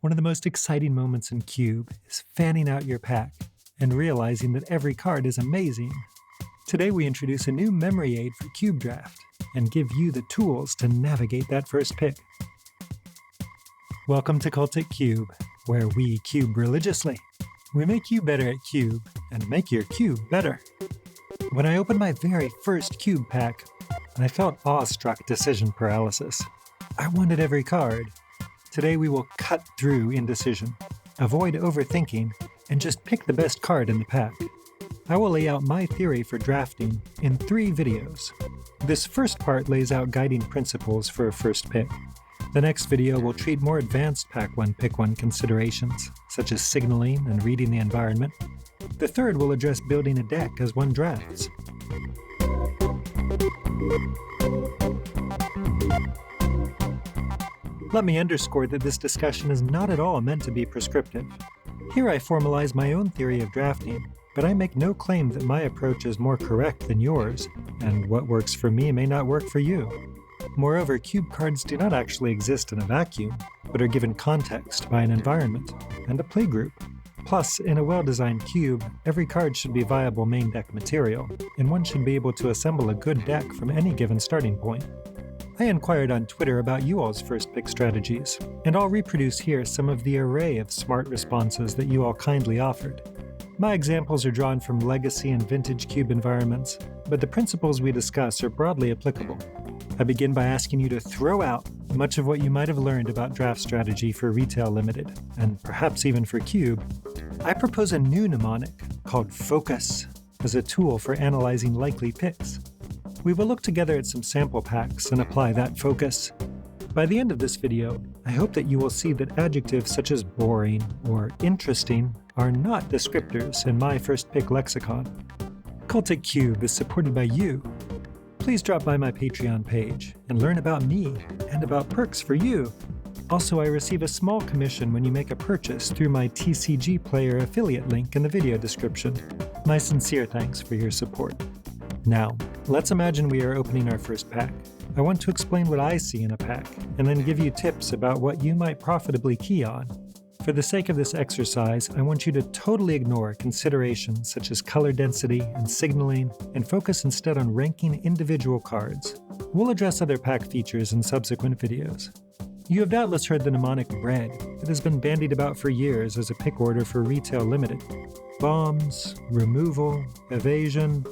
One of the most exciting moments in Cube is fanning out your pack and realizing that every card is amazing. Today we introduce a new memory aid for Cube Draft and give you the tools to navigate that first pick. Welcome to Cultic Cube, where we cube religiously. We make you better at Cube and make your cube better. When I opened my very first Cube pack, I felt awestruck decision paralysis. I wanted every card. Today we will cut through indecision, avoid overthinking, and just pick the best card in the pack. I will lay out my theory for drafting in 3 videos. This first part lays out guiding principles for a first pick. The next video will treat more advanced Pack 1 Pick 1 considerations, such as signaling and reading the environment. The third will address building a deck as one drafts. Let me underscore that this discussion is not at all meant to be prescriptive. Here I formalize my own theory of drafting, but I make no claim that my approach is more correct than yours, and what works for me may not work for you. Moreover, cube cards do not actually exist in a vacuum, but are given context by an environment and a playgroup. Plus, in a well-designed cube, every card should be viable main deck material, and one should be able to assemble a good deck from any given starting point. I inquired on Twitter about you all's first pick strategies, and I'll reproduce here some of the array of smart responses that you all kindly offered. My examples are drawn from legacy and vintage cube environments, but the principles we discuss are broadly applicable. I begin by asking you to throw out much of what you might have learned about draft strategy for Retail Limited, and perhaps even for Cube. I propose a new mnemonic called F.O.C.U.S as a tool for analyzing likely picks. We will look together at some sample packs and apply that focus. By the end of this video, I hope that you will see that adjectives such as boring or interesting are not descriptors in my first pick lexicon. Cultic Cube is supported by you. Please drop by my Patreon page and learn about me and about perks for you. Also, I receive a small commission when you make a purchase through my TCG Player affiliate link in the video description. My sincere thanks for your support. Now, let's imagine we are opening our first pack. I want to explain what I see in a pack, and then give you tips about what you might profitably key on. For the sake of this exercise, I want you to totally ignore considerations such as color density and signaling, and focus instead on ranking individual cards. We'll address other pack features in subsequent videos. You have doubtless heard the mnemonic BREAD. It has been bandied about for years as a pick order for Retail Limited. Bombs, removal, evasion,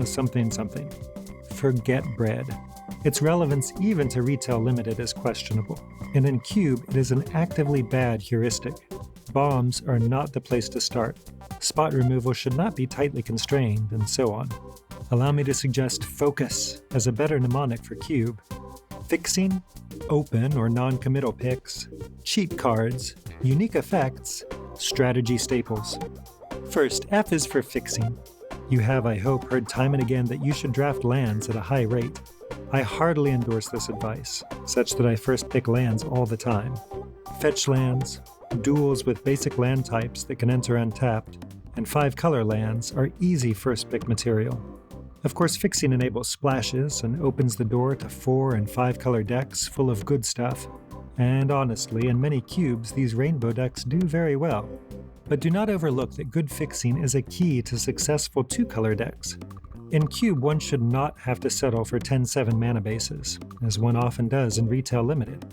something. Forget bread. Its relevance even to Retail Limited is questionable, and in Cube it is an actively bad heuristic. Bombs are not the place to start. Spot removal should not be tightly constrained, and so on. Allow me to suggest Focus as a better mnemonic for Cube. Fixing, open or non-committal picks, cheat cards, unique effects, strategy staples. First, F is for fixing. You have, I hope, heard time and again that you should draft lands at a high rate. I heartily endorse this advice, such that I first pick lands all the time. Fetch lands, duels with basic land types that can enter untapped, and 5-color lands are easy first pick material. Of course, fixing enables splashes and opens the door to 4- and 5-color decks full of good stuff. And honestly, in many cubes, these rainbow decks do very well. But do not overlook that good fixing is a key to successful 2-color decks. In Cube, one should not have to settle for 10-7 mana bases, as one often does in Retail Limited.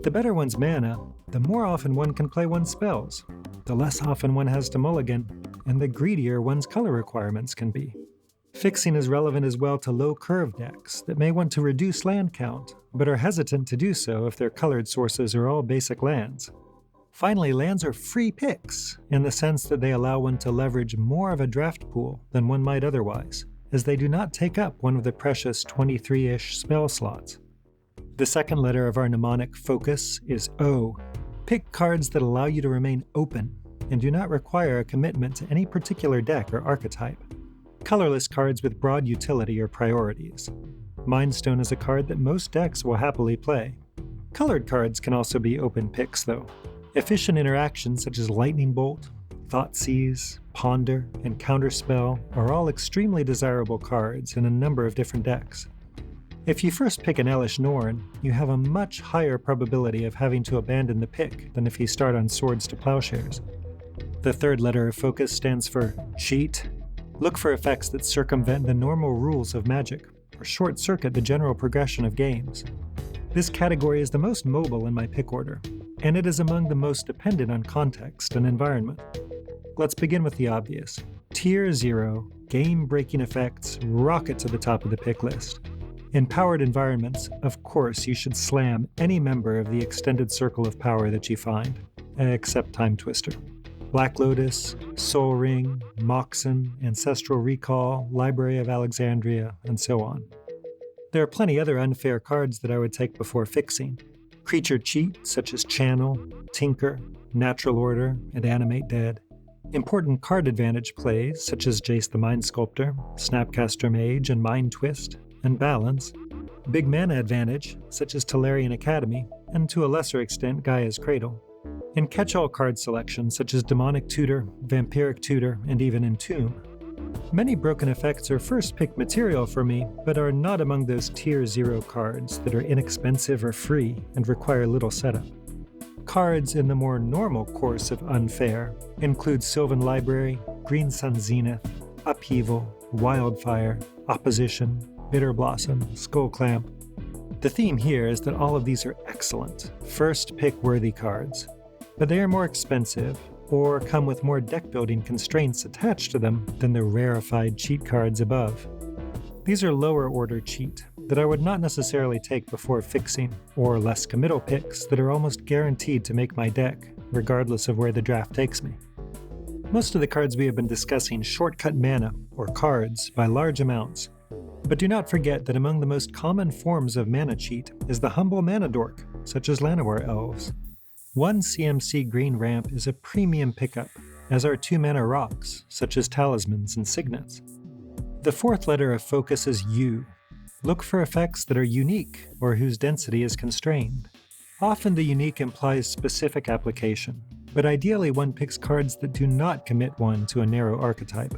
The better one's mana, the more often one can play one's spells, the less often one has to mulligan, and the greedier one's color requirements can be. Fixing is relevant as well to low-curve decks that may want to reduce land count, but are hesitant to do so if their colored sources are all basic lands. Finally, lands are free picks, in the sense that they allow one to leverage more of a draft pool than one might otherwise, as they do not take up one of the precious 23-ish spell slots. The second letter of our mnemonic focus is O. Pick cards that allow you to remain open, and do not require a commitment to any particular deck or archetype. Colorless cards with broad utility are priorities. Mindstone is a card that most decks will happily play. Colored cards can also be open picks, though. Efficient interactions such as Lightning Bolt, Thoughtseize, Ponder, and Counterspell are all extremely desirable cards in a number of different decks. If you first pick an Elish Norn, you have a much higher probability of having to abandon the pick than if you start on Swords to Plowshares. The third letter of focus stands for cheat. Look for effects that circumvent the normal rules of Magic, or short-circuit the general progression of games. This category is the most mobile in my pick order, and it is among the most dependent on context and environment. Let's begin with the obvious. Tier 0, game-breaking effects rocket to the top of the pick list. In powered environments, of course, you should slam any member of the extended circle of power that you find, except Time Twister. Black Lotus, Soul Ring, Moxen, Ancestral Recall, Library of Alexandria, and so on. There are plenty other unfair cards that I would take before fixing. Creature cheat, such as Channel, Tinker, Natural Order, and Animate Dead. Important card advantage plays, such as Jace the Mind Sculptor, Snapcaster Mage, and Mind Twist, and Balance. Big mana advantage, such as Tolarian Academy, and to a lesser extent Gaia's Cradle. And catch-all card selection, such as Demonic Tutor, Vampiric Tutor, and even Entomb. Many broken effects are first pick material for me, but are not among those Tier 0 cards that are inexpensive or free and require little setup. Cards in the more normal course of unfair include Sylvan Library, Green Sun Zenith, Upheaval, Wildfire, Opposition, Bitter Blossom, Skull Clamp. The theme here is that all of these are excellent, first pick worthy cards, but they are more expensive or come with more deck-building constraints attached to them than the rarefied cheat cards above. These are lower-order cheat that I would not necessarily take before fixing, or less committal picks that are almost guaranteed to make my deck, regardless of where the draft takes me. Most of the cards we have been discussing shortcut mana, or cards, by large amounts, but do not forget that among the most common forms of mana cheat is the humble mana dork, such as Llanowar Elves. 1 CMC green ramp is a premium pickup, as are 2 mana rocks, such as Talismans and Signets. The fourth letter of focus is U. Look for effects that are unique or whose density is constrained. Often the unique implies specific application, but ideally one picks cards that do not commit one to a narrow archetype.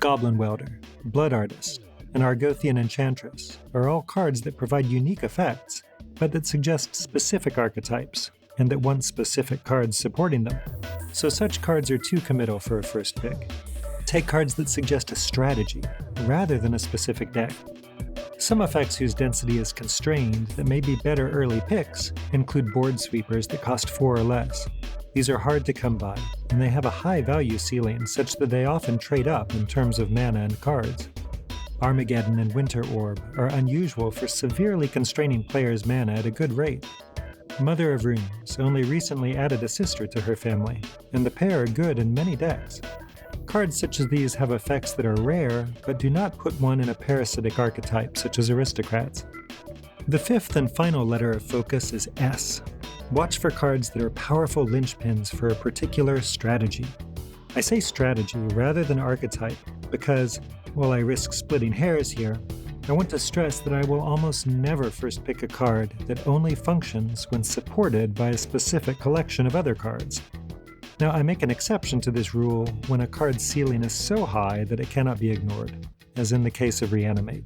Goblin Welder, Blood Artist, and Argothian Enchantress are all cards that provide unique effects, but that suggest specific archetypes, and that want specific cards supporting them. So such cards are too committal for a first pick. Take cards that suggest a strategy, rather than a specific deck. Some effects whose density is constrained that may be better early picks include board sweepers that cost 4 or less. These are hard to come by, and they have a high value ceiling such that they often trade up in terms of mana and cards. Armageddon and Winter Orb are unusual for severely constraining players' mana at a good rate. Mother of Runes only recently added a sister to her family, and the pair are good in many decks. Cards such as these have effects that are rare, but do not put one in a parasitic archetype such as Aristocrats. The fifth and final letter of focus is S. Watch for cards that are powerful linchpins for a particular strategy. I say strategy rather than archetype because, while I risk splitting hairs here, I want to stress that I will almost never first pick a card that only functions when supported by a specific collection of other cards. Now, I make an exception to this rule when a card's ceiling is so high that it cannot be ignored, as in the case of Reanimate.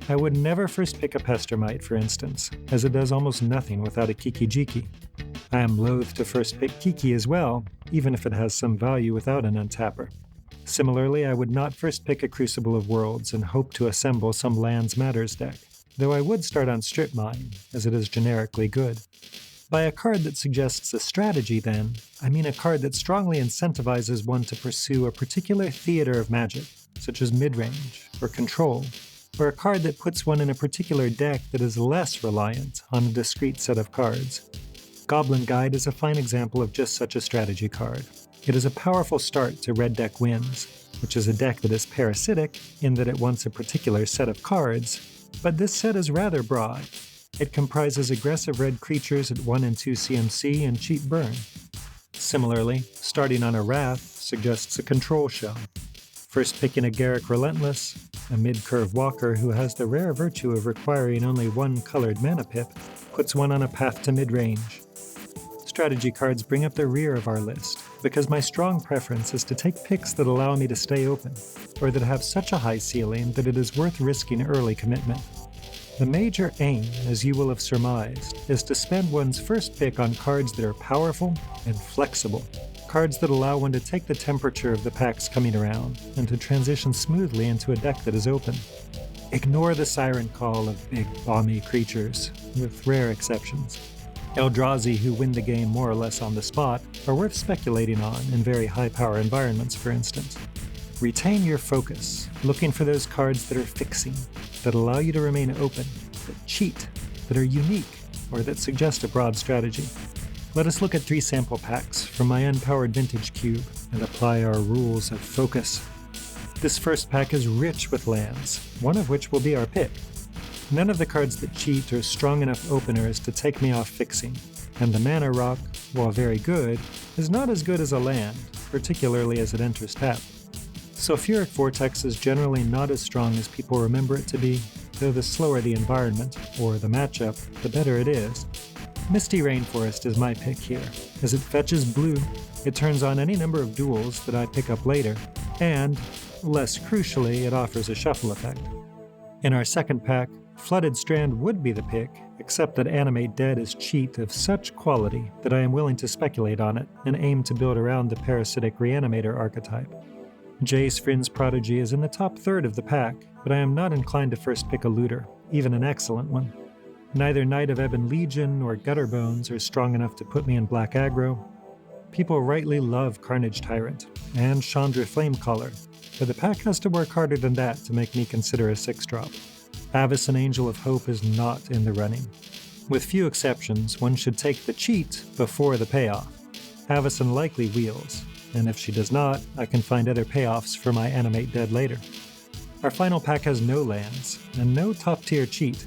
I would never first pick a Pestermite, for instance, as it does almost nothing without a Kiki-Jiki. I am loath to first pick Kiki as well, even if it has some value without an untapper. Similarly, I would not first pick a Crucible of Worlds and hope to assemble some Lands Matters deck, though I would start on Strip Mine, as it is generically good. By a card that suggests a strategy, then, I mean a card that strongly incentivizes one to pursue a particular theater of magic, such as midrange or control, or a card that puts one in a particular deck that is less reliant on a discrete set of cards. Goblin Guide is a fine example of just such a strategy card. It is a powerful start to Red Deck Wins, which is a deck that is parasitic in that it wants a particular set of cards, but this set is rather broad. It comprises aggressive red creatures at 1 and 2 CMC and cheap burn. Similarly, starting on a Wrath suggests a control shell. First picking a Garruk Relentless, a mid-curve walker who has the rare virtue of requiring only 1 colored mana pip, puts one on a path to mid-range. Strategy cards bring up the rear of our list, because my strong preference is to take picks that allow me to stay open, or that have such a high ceiling that it is worth risking early commitment. The major aim, as you will have surmised, is to spend one's first pick on cards that are powerful and flexible. Cards that allow one to take the temperature of the packs coming around and to transition smoothly into a deck that is open. Ignore the siren call of big, bomby creatures, with rare exceptions. Eldrazi, who win the game more or less on the spot, are worth speculating on in very high-power environments, for instance. Retain your focus, looking for those cards that are fixing, that allow you to remain open, that cheat, that are unique, or that suggest a broad strategy. Let us look at 3 sample packs from my unpowered vintage cube and apply our rules of focus. This first pack is rich with lands, one of which will be our pick. None of the cards that cheat are strong enough openers to take me off fixing, and the mana rock, while very good, is not as good as a land, particularly as it enters tap. Sulfuric Vortex is generally not as strong as people remember it to be, though the slower the environment, or the matchup, the better it is. Misty Rainforest is my pick here. As it fetches blue, it turns on any number of duels that I pick up later, and, less crucially, it offers a shuffle effect. In our second pack, Flooded Strand would be the pick, except that Animate Dead is cheat of such quality that I am willing to speculate on it and aim to build around the Parasitic Reanimator archetype. Jace Vryn's Prodigy is in the top third of the pack, but I am not inclined to first pick a looter, even an excellent one. Neither Knight of Ebon Legion nor Gutterbones are strong enough to put me in black aggro. People rightly love Carnage Tyrant and Chandra Flamecaller, but the pack has to work harder than that to make me consider a 6-drop. Avacyn Angel of Hope is not in the running. With few exceptions, one should take the cheat before the payoff. Avacyn likely wheels, and if she does not, I can find other payoffs for my Animate Dead later. Our final pack has no lands, and no top-tier cheat.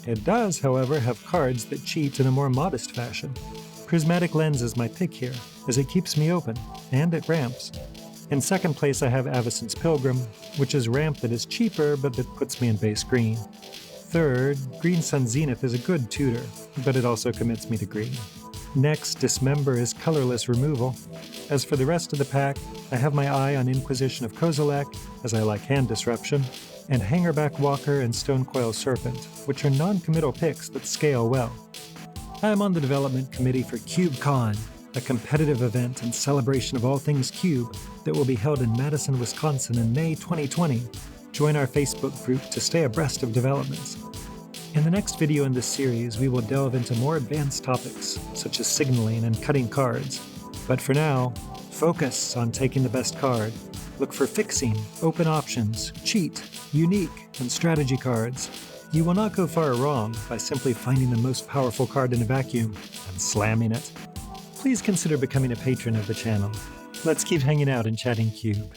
It does, however, have cards that cheat in a more modest fashion. Prismatic Lens is my pick here, as it keeps me open, and it ramps. In second place I have Avacyn's Pilgrim, which is ramp that is cheaper but that puts me in base green. Third, Green Sun Zenith is a good tutor, but it also commits me to green. Next, Dismember is colorless removal. As for the rest of the pack, I have my eye on Inquisition of Kozilek, as I like hand disruption, and Hangerback Walker and Stonecoil Serpent, which are non-committal picks that scale well. I am on the development committee for CubeCon, a competitive event and celebration of all things Cube that will be held in Madison, Wisconsin in May 2020. Join our Facebook group to stay abreast of developments. In the next video in this series, we will delve into more advanced topics, such as signaling and cutting cards. But for now, focus on taking the best card. Look for fixing, open options, cheat, unique, and strategy cards. You will not go far wrong by simply finding the most powerful card in a vacuum and slamming it. Please consider becoming a patron of the channel. Let's keep hanging out and chatting Cube.